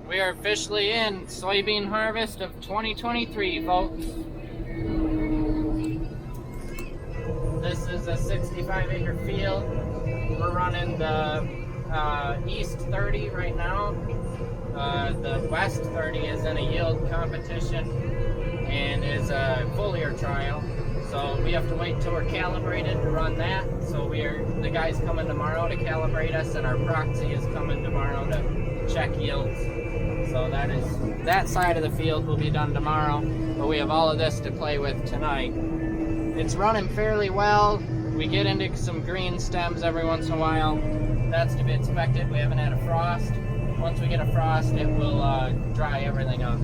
We are officially in soybean harvest of 2023, folks. This is a 65-acre field. We're running the east 30 right now. The west 30 is in a yield competition and is a foliar trial. So we have to wait till we're calibrated to run that. So the guy's coming tomorrow to calibrate us, and our proxy is coming tomorrow to check yields. So that side of the field will be done tomorrow, but we have all of this to play with tonight. It's running fairly well. We get into some green stems every once in a while. That's to be expected. We haven't had a frost. Once we get a frost, it will dry everything up.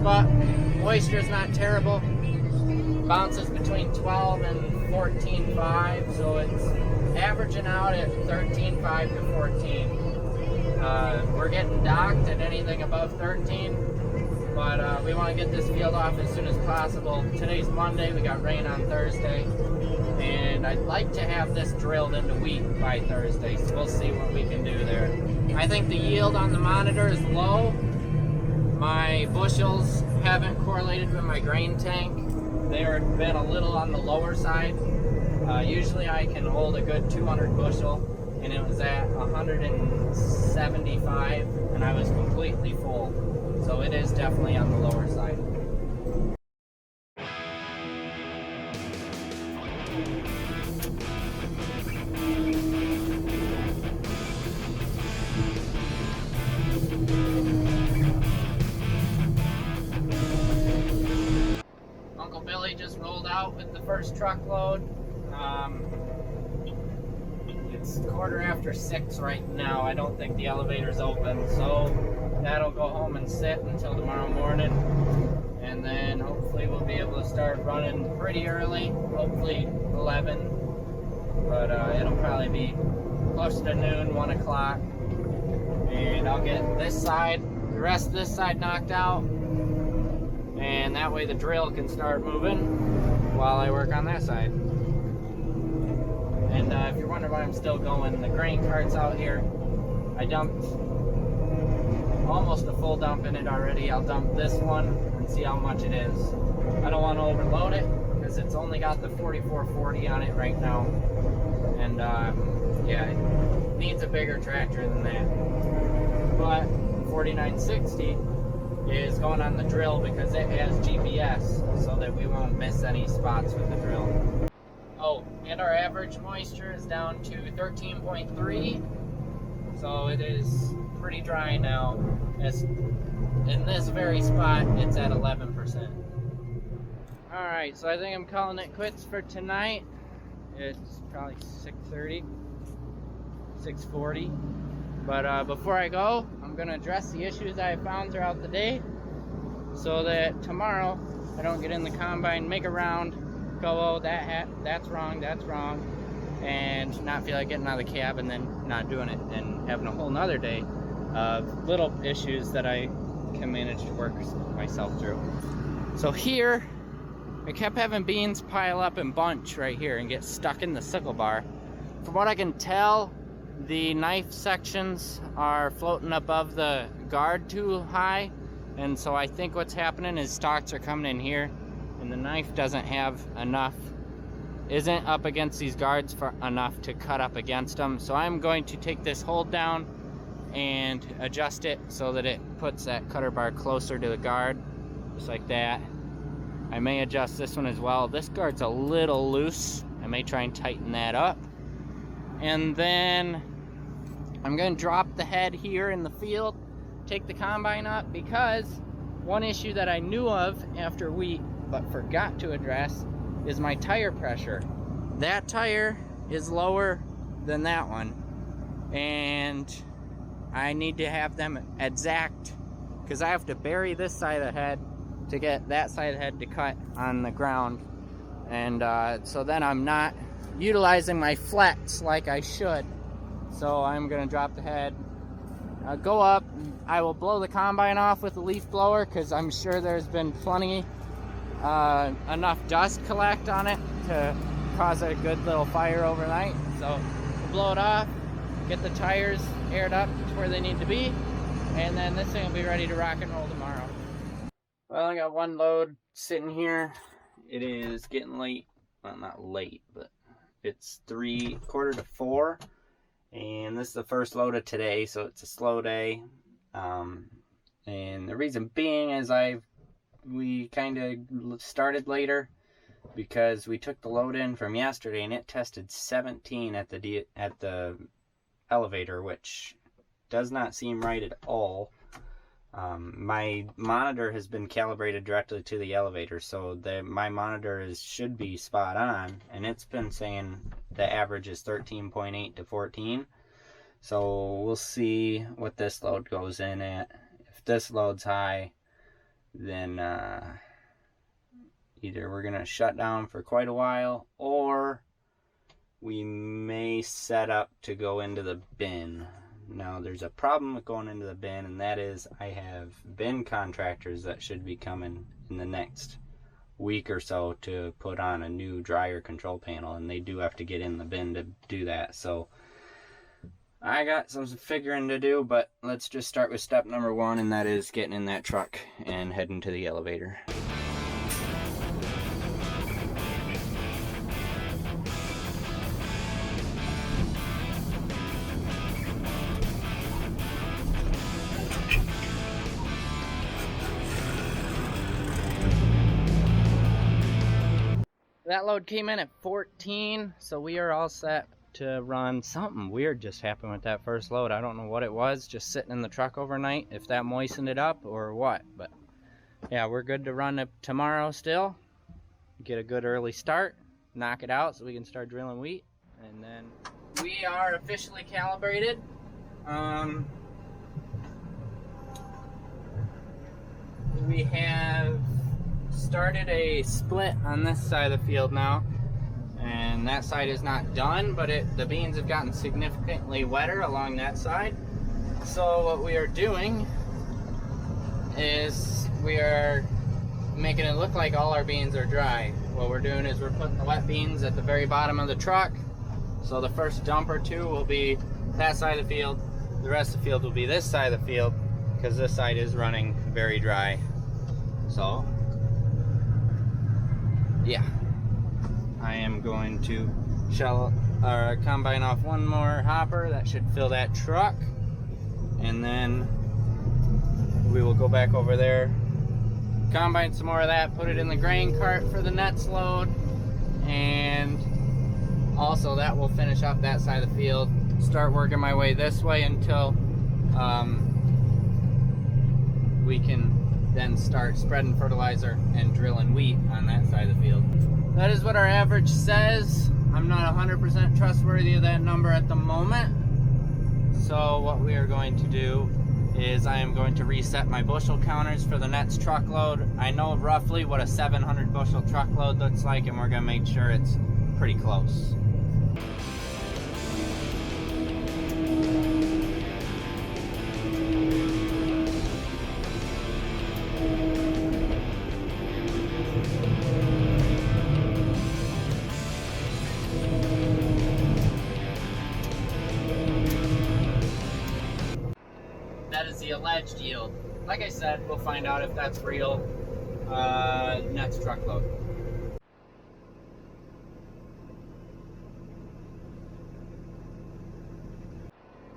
But moisture is not terrible. Bounces between 12 and 14.5, so it's averaging out at 13.5 to 14. We're getting docked at anything above 13, but we want to get this field off as soon as possible. Today's Monday, we got rain on Thursday, and I'd like to have this drilled into wheat by Thursday, so we'll see what we can do there. I think the yield on the monitor is low. My bushels haven't correlated with my grain tank. They've been a little on the lower side. Usually I can hold a good 200 bushel, and it was at 175, and I was completely full. So it is definitely on the lower side. Uncle Billy just rolled out with the first truckload. It's 6:15 right now. I don't think the elevator's open, so that'll go home and sit until tomorrow morning, and then hopefully we'll be able to start running pretty early, hopefully 11, but it'll probably be close to noon, 1 o'clock, and I'll get the rest of this side knocked out, and that way the drill can start moving while I work on that side. And if you're wondering why I'm still going, the grain cart's out here. I dumped almost a full dump in it already. I'll dump this one and see how much it is. I don't want to overload it because it's only got the 4440 on it right now. And yeah, it needs a bigger tractor than that. But the 4960 is going on the drill because it has GPS, so that we won't miss any spots with the drill. Oh, and our average moisture is down to 13.3, so it is pretty dry now. In this very spot, it's at 11%. Alright, so I think I'm calling it quits for tonight. It's probably 6:30, 6:40. But before I go, I'm going to address the issues I found throughout the day, so that tomorrow I don't get in the combine, make a round, go, oh, that's wrong, and not feel like getting out of the cab and then not doing it and having a whole nother day of little issues that I can manage to work myself through. So here, I kept having beans pile up and bunch right here and get stuck in the sickle bar. From what I can tell, the knife sections are floating above the guard too high, and so I think what's happening is stalks are coming in here, and the knife isn't up against these guards for enough to cut up against them. So I'm going to take this hold down and adjust it so that it puts that cutter bar closer to the guard, just like that. I may adjust this one as well. This guard's a little loose. I may try and tighten that up. And then I'm going to drop the head here in the field, take the combine up, because one issue that I knew of after wheat but forgot to address is my tire pressure. That tire is lower than that one, and I need to have them exact, because I have to bury this side of the head to get that side of the head to cut on the ground, and so then I'm not utilizing my flex like I should. So I'm gonna drop the head, go up. I will blow the combine off with a leaf blower, because I'm sure there's been plenty enough dust collect on it to cause a good little fire overnight. So we'll blow it off, get the tires aired up to where they need to be, And then this thing will be ready to rock and roll tomorrow. Well, I got one load sitting here. It is getting late. Well, not late, but it's 3:45 to 4. And this is the first load of today, so it's a slow day. And the reason being is we kind of started later because we took the load in from yesterday and it tested 17 at the elevator, which does not seem right at all. My monitor has been calibrated directly to the elevator, so my monitor should be spot on, and it's been saying the average is 13.8 to 14. So we'll see what this load goes in at. If this load's high, then either we're gonna shut down for quite a while, or we may set up to go into the bin. Now, there's a problem with going into the bin, and that is I have bin contractors that should be coming in the next week or so to put on a new dryer control panel, and they do have to get in the bin to do that. So I got some figuring to do, but let's just start with step number 1, and that is getting in that truck and heading to the elevator. That load came in at 14, so we are all set to run. Something weird just happened with that first load. I don't know what it was, just sitting in the truck overnight, if that moistened it up or what. But yeah, we're good to run it tomorrow still. Get a good early start, knock it out so we can start drilling wheat. And then we are officially calibrated. We have started a split on this side of the field now, and that side is not done, but the beans have gotten significantly wetter along that side. So what we are doing is we are making it look like all our beans are dry. What we're doing is we're putting the wet beans at the very bottom of the truck, so the first dump or two will be that side of the field, the rest of the field will be this side of the field, because this side is running very dry. So yeah, I am going to combine off one more hopper. That should fill that truck, and then we will go back over there, combine some more of that, put it in the grain cart for the next load, and also that will finish up that side of the field. Start working my way this way until we can then start spreading fertilizer and drilling wheat on that side of the field. That is what our average says. I'm not 100% trustworthy of that number at the moment. So what we are going to do is I am going to reset my bushel counters for the next truckload. I know roughly what a 700 bushel truckload looks like, and we're gonna make sure it's pretty close. That is the alleged yield. Like I said, we'll find out if that's real next truckload.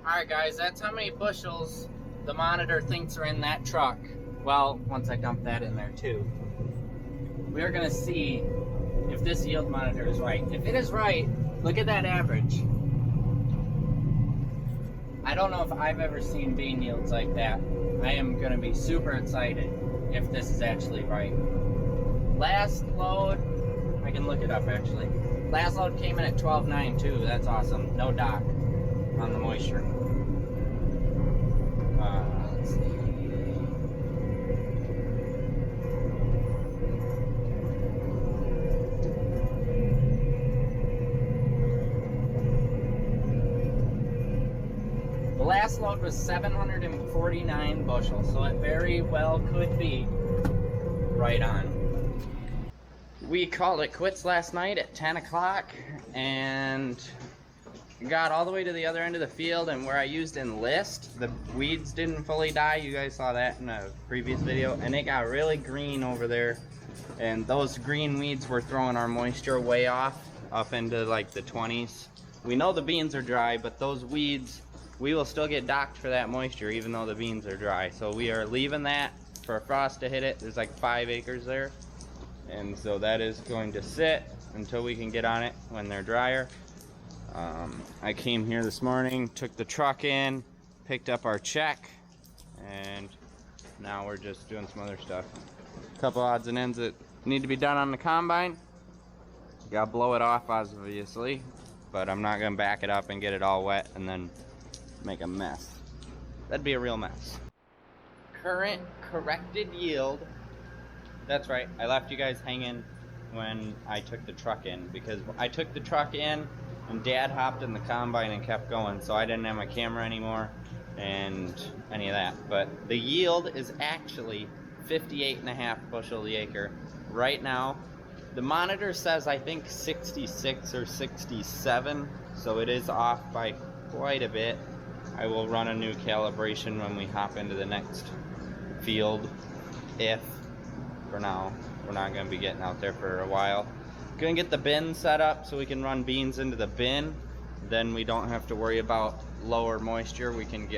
Alright guys, that's how many bushels the monitor thinks are in that truck. Well, once I dump that in there too. We're gonna see if this yield monitor is right. If it is right, look at that average. I don't know if I've ever seen bean yields like that. I am gonna be super excited if this is actually right. Last load, I can look it up actually. Last load came in at 12.9 too. That's awesome. No dock on the moisture. Let's see. The last load was 749 bushels, so it very well could be right on. We called it quits last night at 10 o'clock, and got all the way to the other end of the field, and where I used Enlist, the weeds didn't fully die. You guys saw that in a previous video, and it got really green over there, and those green weeds were throwing our moisture way off, up into like the 20s. We know the beans are dry, but those weeds, we will still get docked for that moisture even though the beans are dry. So we are leaving that for a frost to hit it. There's like 5 acres there, and so that is going to sit until we can get on it when they're drier. I came here this morning, took the truck in, picked up our check, and now we're just doing some other stuff. A couple odds and ends that need to be done on the combine. Gotta blow it off, obviously, but I'm not gonna back it up and get it all wet and then make a mess. That'd be a real mess. Current corrected yield. That's right, I left you guys hanging when I took the truck in, because I took the truck in and Dad hopped in the combine and kept going, so I didn't have my camera anymore and any of that. But the yield is actually 58.5 bushel the acre right now. The monitor says I think 66 or 67, so it is off by quite a bit. I will run a new calibration when we hop into the next field, if for now. We're not going to be getting out there for a while. Gonna get the bin set up so we can run beans into the bin. Then we don't have to worry about lower moisture. We can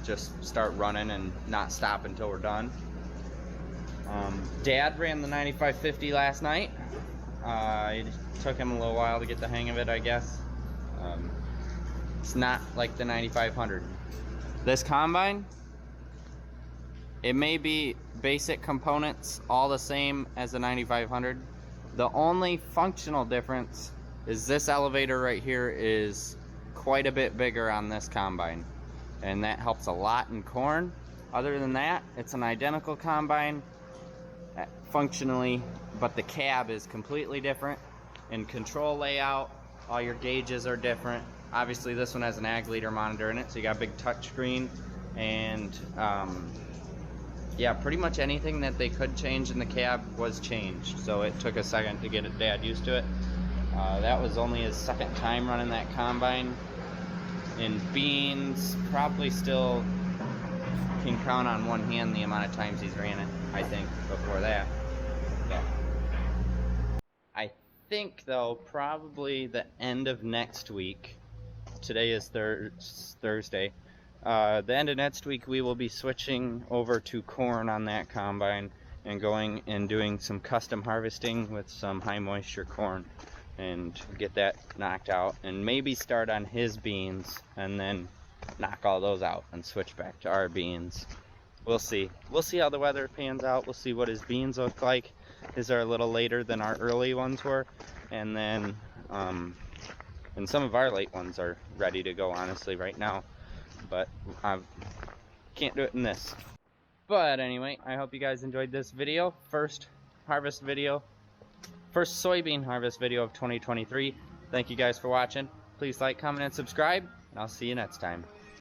just start running and not stop until we're done. Dad ran the 9550 last night. It took him a little while to get the hang of it, I guess. It's not like the 9500. This combine, it may be basic components all the same as the 9500. The only functional difference is this elevator right here is quite a bit bigger on this combine, and that helps a lot in corn. Other than that, it's an identical combine functionally, but the cab is completely different. In control layout, all your gauges are different. Obviously this one has an ag leader monitor in it, so you got a big touch screen, and yeah, pretty much anything that they could change in the cab was changed. So it took a second to get Dad used to it. That was only his second time running that combine. In beans, probably still can count on one hand the amount of times he's ran it, I think, before that. Yeah. I think, though, probably the end of next week. Today is Thursday. The end of next week we will be switching over to corn on that combine and going and doing some custom harvesting with some high moisture corn and get that knocked out, and maybe start on his beans and then knock all those out and switch back to our beans. We'll see how the weather pans out. We'll see what his beans look like. His are a little later than our early ones were, and then and some of our late ones are ready to go honestly right now, but I can't do it in this. But anyway, I hope you guys enjoyed this video. First soybean harvest video of 2023. Thank you guys for watching. Please like, comment, and subscribe, and I'll see you next time.